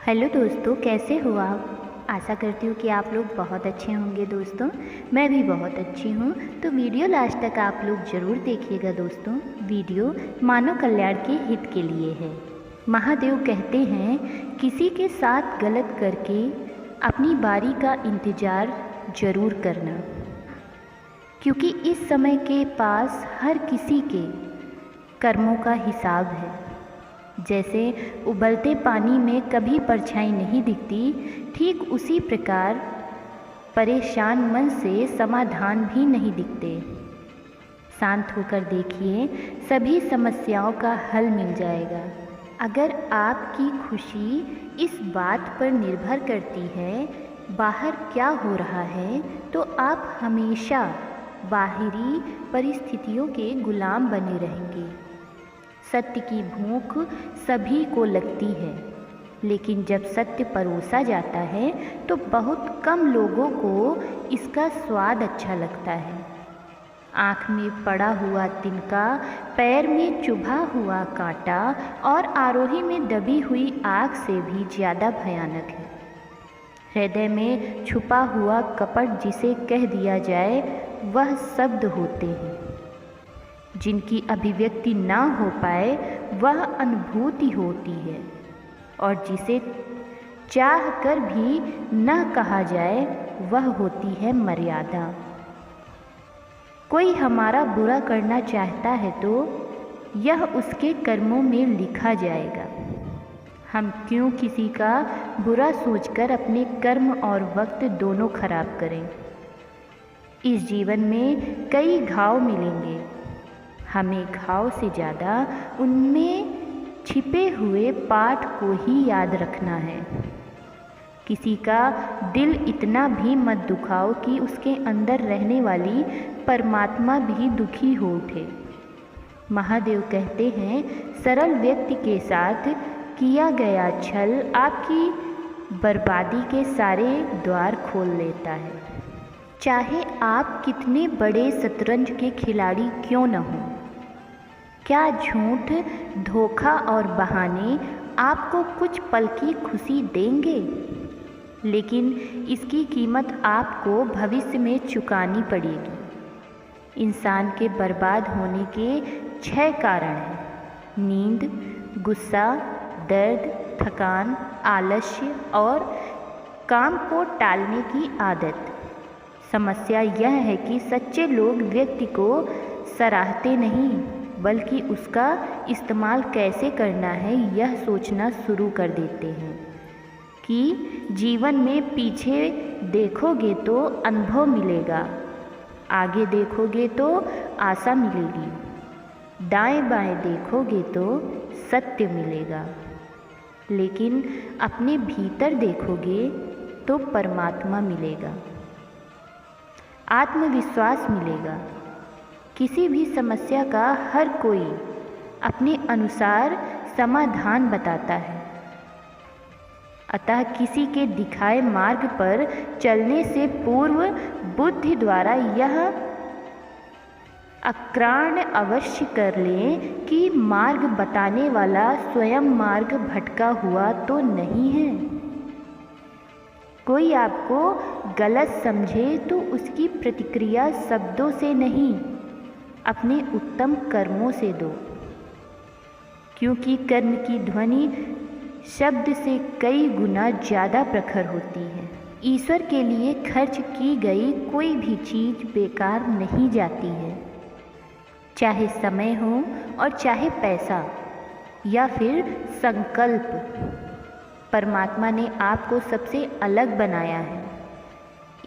Hello दोस्तों, कैसे हो आप। आशा करती हूँ कि आप लोग बहुत अच्छे होंगे। दोस्तों मैं भी बहुत अच्छी हूँ। तो वीडियो लास्ट तक आप लोग ज़रूर देखिएगा। दोस्तों वीडियो मानव कल्याण के हित के लिए है। महादेव कहते हैं, किसी के साथ गलत करके अपनी बारी का इंतज़ार ज़रूर करना, क्योंकि इस समय के पास हर किसी के कर्मों का हिसाब है। जैसे उबलते पानी में कभी परछाई नहीं दिखती, ठीक उसी प्रकार परेशान मन से समाधान भी नहीं दिखते। शांत होकर देखिए, सभी समस्याओं का हल मिल जाएगा। अगर आपकी खुशी इस बात पर निर्भर करती है बाहर क्या हो रहा है, तो आप हमेशा बाहरी परिस्थितियों के गुलाम बने रहेंगे। सत्य की भूख सभी को लगती है, लेकिन जब सत्य परोसा जाता है तो बहुत कम लोगों को इसका स्वाद अच्छा लगता है। आँख में पड़ा हुआ तिनका, पैर में चुभा हुआ कांटा और आरोही में दबी हुई आग से भी ज़्यादा भयानक है। हृदय में छुपा हुआ कपट जिसे कह दिया जाए, वह शब्द होते हैं। जिनकी अभिव्यक्ति ना हो पाए वह अनुभूति होती है, और जिसे चाह कर भी न कहा जाए वह होती है मर्यादा। कोई हमारा बुरा करना चाहता है तो यह उसके कर्मों में लिखा जाएगा। हम क्यों किसी का बुरा सोचकर अपने कर्म और वक्त दोनों खराब करें। इस जीवन में कई घाव मिलेंगे, हमें घाव से ज़्यादा उनमें छिपे हुए पाठ को ही याद रखना है। किसी का दिल इतना भी मत दुखाओ कि उसके अंदर रहने वाली परमात्मा भी दुखी हो उठे। महादेव कहते हैं, सरल व्यक्ति के साथ किया गया छल आपकी बर्बादी के सारे द्वार खोल लेता है। चाहे आप कितने बड़े शतरंज के खिलाड़ी क्यों न हों, क्या झूठ, धोखा और बहाने आपको कुछ पल की खुशी देंगे? लेकिन इसकी कीमत आपको भविष्य में चुकानी पड़ेगी। इंसान के बर्बाद होने के 6 कारण हैं: नींद, गुस्सा, दर्द, थकान, आलस्य और काम को टालने की आदत। समस्या यह है कि सच्चे लोग व्यक्ति को सराहते नहीं, बल्कि उसका इस्तेमाल कैसे करना है यह सोचना शुरू कर देते हैं। कि जीवन में पीछे देखोगे तो अनुभव मिलेगा, आगे देखोगे तो आशा मिलेगी, दाएं बाएं देखोगे तो सत्य मिलेगा, लेकिन अपने भीतर देखोगे तो परमात्मा मिलेगा, आत्मविश्वास मिलेगा। किसी भी समस्या का हर कोई अपने अनुसार समाधान बताता है, अतः किसी के दिखाए मार्ग पर चलने से पूर्व बुद्धि द्वारा यह आकलन अवश्य कर लें कि मार्ग बताने वाला स्वयं मार्ग भटका हुआ तो नहीं है। कोई आपको गलत समझे तो उसकी प्रतिक्रिया शब्दों से नहीं, अपने उत्तम कर्मों से दो, क्योंकि कर्म की ध्वनि शब्द से कई गुना ज़्यादा प्रखर होती है। ईश्वर के लिए खर्च की गई कोई भी चीज़ बेकार नहीं जाती है, चाहे समय हो और चाहे पैसा या फिर संकल्प। परमात्मा ने आपको सबसे अलग बनाया है,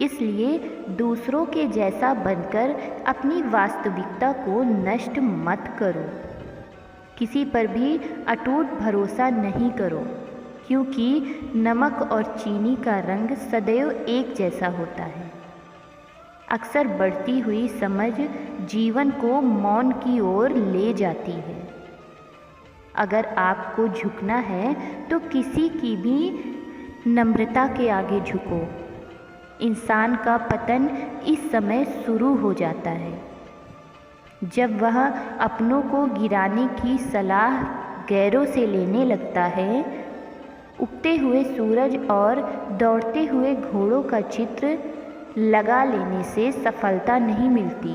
इसलिए दूसरों के जैसा बनकर अपनी वास्तविकता को नष्ट मत करो। किसी पर भी अटूट भरोसा नहीं करो, क्योंकि नमक और चीनी का रंग सदैव एक जैसा होता है। अक्सर बढ़ती हुई समझ जीवन को मौन की ओर ले जाती है। अगर आपको झुकना है तो किसी की भी नम्रता के आगे झुको। इंसान का पतन इस समय शुरू हो जाता है, जब वह अपनों को गिराने की सलाह गैरों से लेने लगता है। उगते हुए सूरज और दौड़ते हुए घोड़ों का चित्र लगा लेने से सफलता नहीं मिलती,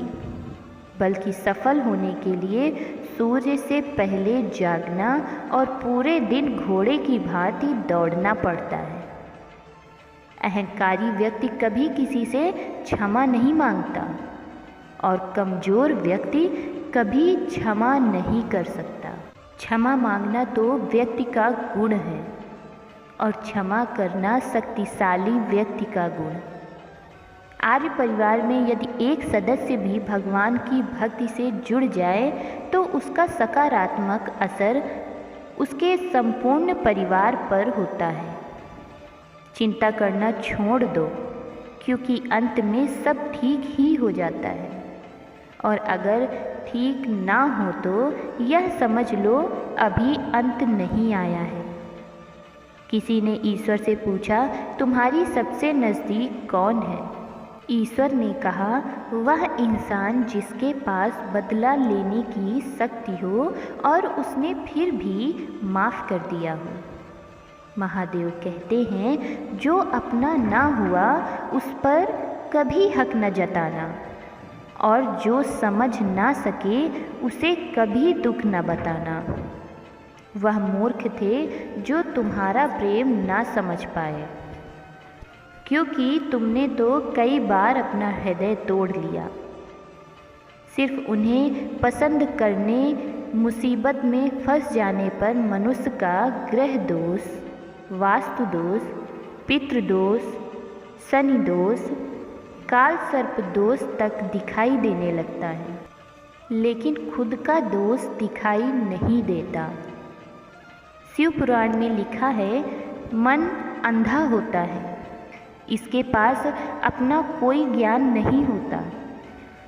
बल्कि सफल होने के लिए सूर्य से पहले जागना और पूरे दिन घोड़े की भांति दौड़ना पड़ता है। अहंकारी व्यक्ति कभी किसी से क्षमा नहीं मांगता और कमज़ोर व्यक्ति कभी क्षमा नहीं कर सकता। क्षमा मांगना तो व्यक्ति का गुण है और क्षमा करना शक्तिशाली व्यक्ति का गुण। आर्य परिवार में यदि एक सदस्य भी भगवान की भक्ति से जुड़ जाए तो उसका सकारात्मक असर उसके संपूर्ण परिवार पर होता है। चिंता करना छोड़ दो, क्योंकि अंत में सब ठीक ही हो जाता है, और अगर ठीक ना हो तो यह समझ लो अभी अंत नहीं आया है। किसी ने ईश्वर से पूछा, तुम्हारी सबसे नज़दीक कौन है? ईश्वर ने कहा, वह इंसान जिसके पास बदला लेने की शक्ति हो और उसने फिर भी माफ़ कर दिया हो। महादेव कहते हैं, जो अपना ना हुआ उस पर कभी हक न जताना, और जो समझ ना सके उसे कभी दुख न बताना। वह मूर्ख थे जो तुम्हारा प्रेम ना समझ पाए, क्योंकि तुमने तो कई बार अपना हृदय तोड़ लिया। सिर्फ उन्हें पसंद करने मुसीबत में फंस जाने पर मनुष्य का ग्रह दोष, वास्तु दोष, पितृदोष, शनि दोष, काल सर्प दोष तक दिखाई देने लगता है, लेकिन खुद का दोष दिखाई नहीं देता। शिव पुराण में लिखा है, मन अंधा होता है, इसके पास अपना कोई ज्ञान नहीं होता।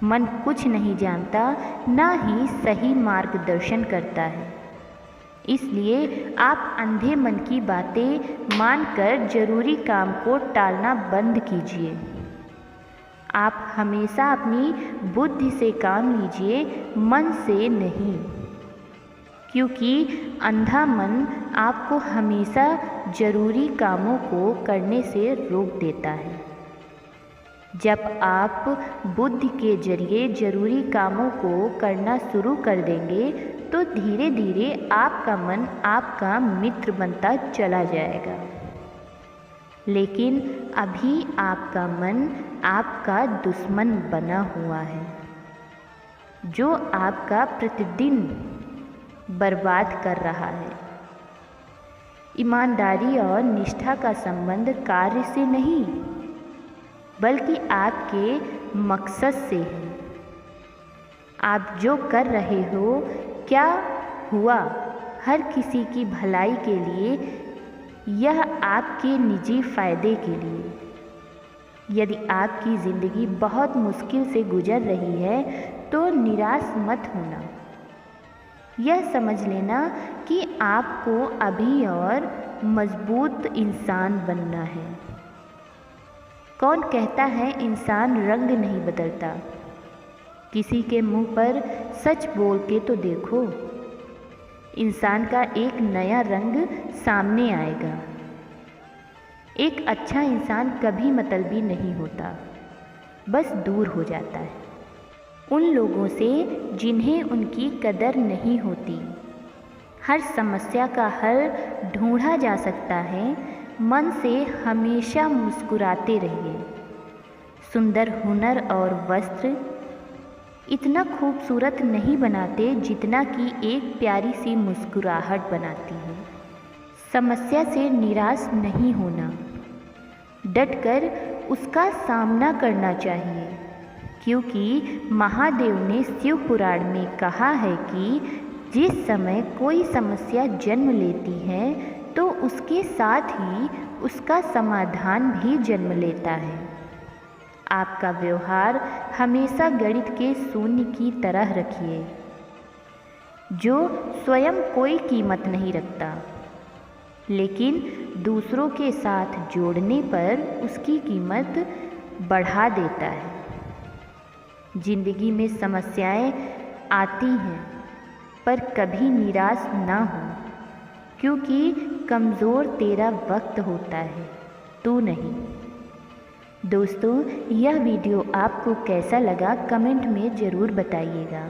मन कुछ नहीं जानता, ना ही सही मार्गदर्शन करता है। इसलिए आप अंधे मन की बातें मानकर जरूरी काम को टालना बंद कीजिए। आप हमेशा अपनी बुद्धि से काम लीजिए, मन से नहीं, क्योंकि अंधा मन आपको हमेशा जरूरी कामों को करने से रोक देता है। जब आप बुद्धि के जरिए जरूरी कामों को करना शुरू कर देंगे तो धीरे धीरे आपका मन आपका मित्र बनता चला जाएगा। लेकिन अभी आपका मन आपका दुश्मन बना हुआ है, जो आपका प्रतिदिन बर्बाद कर रहा है। ईमानदारी और निष्ठा का संबंध कार्य से नहीं, बल्कि आपके मकसद से है। आप जो कर रहे हो, क्या हुआ हर किसी की भलाई के लिए, यह आपके निजी फायदे के लिए। यदि आपकी ज़िंदगी बहुत मुश्किल से गुजर रही है तो निराश मत होना। यह समझ लेना कि आपको अभी और मजबूत इंसान बनना है। कौन कहता है इंसान रंग नहीं बदलता? किसी के मुंह पर सच बोल के तो देखो, इंसान का एक नया रंग सामने आएगा। एक अच्छा इंसान कभी मतलबी नहीं होता, बस दूर हो जाता है उन लोगों से जिन्हें उनकी कदर नहीं होती। हर समस्या का हल ढूंढा जा सकता है। मन से हमेशा मुस्कुराते रहिए। सुंदर हुनर और वस्त्र इतना खूबसूरत नहीं बनाते जितना कि एक प्यारी सी मुस्कुराहट बनाती है। समस्या से निराश नहीं होना, डटकर उसका सामना करना चाहिए, क्योंकि महादेव ने शिव पुराण में कहा है कि जिस समय कोई समस्या जन्म लेती है तो उसके साथ ही उसका समाधान भी जन्म लेता है। आपका व्यवहार हमेशा गणित के शून्य की तरह रखिए, जो स्वयं कोई कीमत नहीं रखता, लेकिन दूसरों के साथ जोड़ने पर उसकी कीमत बढ़ा देता है। जिंदगी में समस्याएं आती हैं, पर कभी निराश ना हो, क्योंकि कमज़ोर तेरा वक्त होता है, तू नहीं। दोस्तों, यह वीडियो आपको कैसा लगा कमेंट में ज़रूर बताइएगा।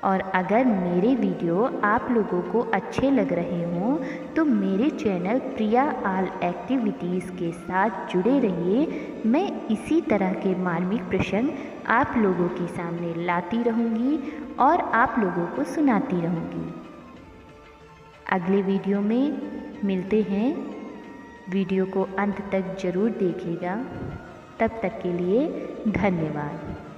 और अगर मेरे वीडियो आप लोगों को अच्छे लग रहे हों तो मेरे चैनल प्रिया ऑल एक्टिविटीज़ के साथ जुड़े रहिए। मैं इसी तरह के मार्मिक प्रसंग आप लोगों के सामने लाती रहूँगी और आप लोगों को सुनाती रहूँगी। अगले वीडियो में मिलते हैं। वीडियो को अंत तक ज़रूर देखिएगा। तब तक के लिए धन्यवाद।